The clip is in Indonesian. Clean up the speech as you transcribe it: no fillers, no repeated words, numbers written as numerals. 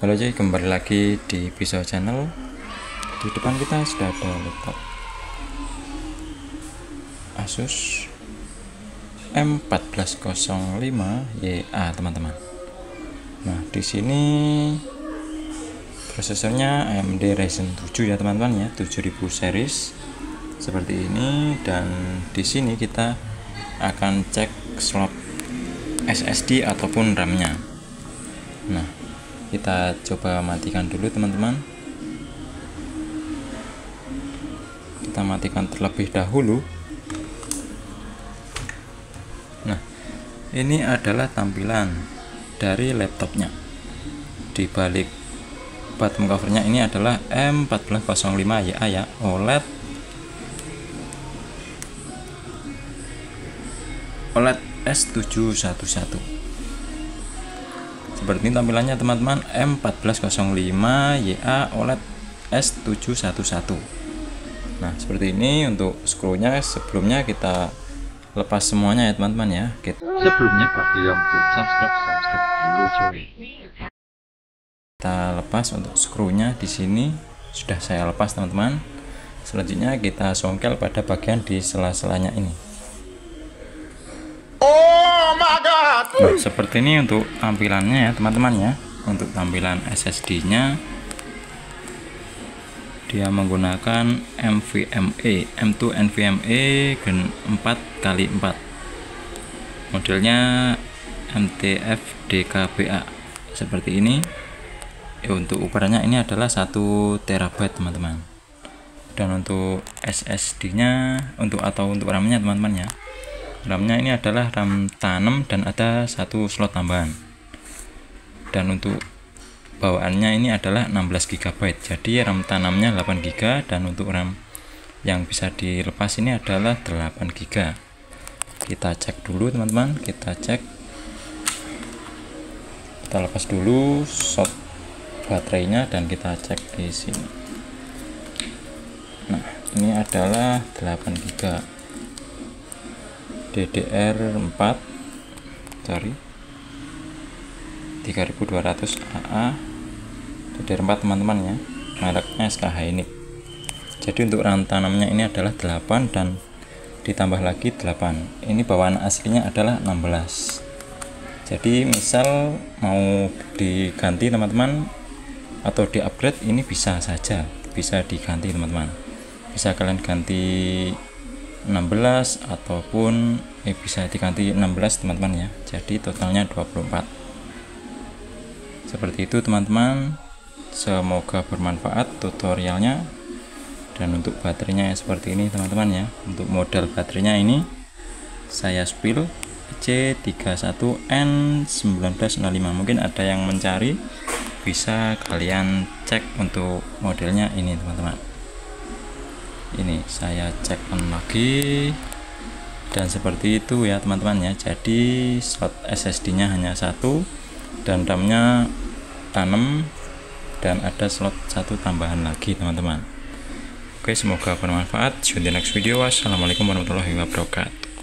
Halo cuy, kembali lagi di Pisau Channel. Di depan kita sudah ada laptop Asus M1405YA teman-teman. Nah, di sini prosesornya AMD Ryzen 7 ya teman-teman ya, 7000 series seperti ini. Dan di sini kita akan cek slot SSD ataupun RAM-nya. Nah, kita coba matikan dulu teman-teman. Kita matikan terlebih dahulu. Nah, ini adalah tampilan dari laptopnya. Di balik bottom covernya ini adalah M1405YA ya, OLED S711. Seperti ini tampilannya teman-teman, M1405YA OLED S711. Nah, seperti ini untuk skrunya. Sebelumnya kita lepas semuanya ya teman-teman ya. Sebelumnya bagi yang belum subscribe dulu coy. Kita lepas untuk skrunya, di sini sudah saya lepas teman-teman. Selanjutnya kita songkel pada bagian di sela-selanya ini. Nah, seperti ini untuk tampilannya ya teman-teman ya. Untuk tampilan SSD-nya dia menggunakan NVMe M2 NVMe Gen 4x4, modelnya MTF DKBA seperti ini. Untuk ukurannya ini adalah 1 TB teman-teman. Dan untuk SSD-nya untuk RAM-nya teman-teman ya, RAM-nya ini adalah RAM tanam dan ada 1 slot tambahan. Dan untuk bawaannya ini adalah 16 GB. Jadi RAM tanamnya 8 GB dan untuk RAM yang bisa dilepas ini adalah 8 GB. Kita cek dulu teman-teman, kita lepas dulu slot baterainya dan kita cek di sini. Nah, ini adalah 8 GB. DDR4 3200 AA DDR4 teman-teman ya, mereknya SK Hynix. Jadi untuk RAM tanamnya ini adalah 8 dan ditambah lagi 8. Ini bawaan aslinya adalah 16. Jadi misal mau diganti teman-teman atau di upgrade, ini bisa saja, bisa diganti teman-teman. Bisa kalian ganti 16 ataupun bisa diganti 16 teman-teman ya. Jadi totalnya 24. Seperti itu teman-teman. Semoga bermanfaat tutorialnya. Dan untuk baterainya seperti ini teman-teman ya. Untuk model baterainya ini saya spill C31N1905. Mungkin ada yang mencari, bisa kalian cek untuk modelnya ini teman-teman. Ini saya cekkan lagi, dan seperti itu ya teman-teman ya. Jadi slot SSD-nya hanya 1 dan RAM-nya tanam dan ada slot 1 tambahan lagi teman-teman. Oke, semoga bermanfaat. See you in the next video. Wassalamualaikum warahmatullahi wabarakatuh.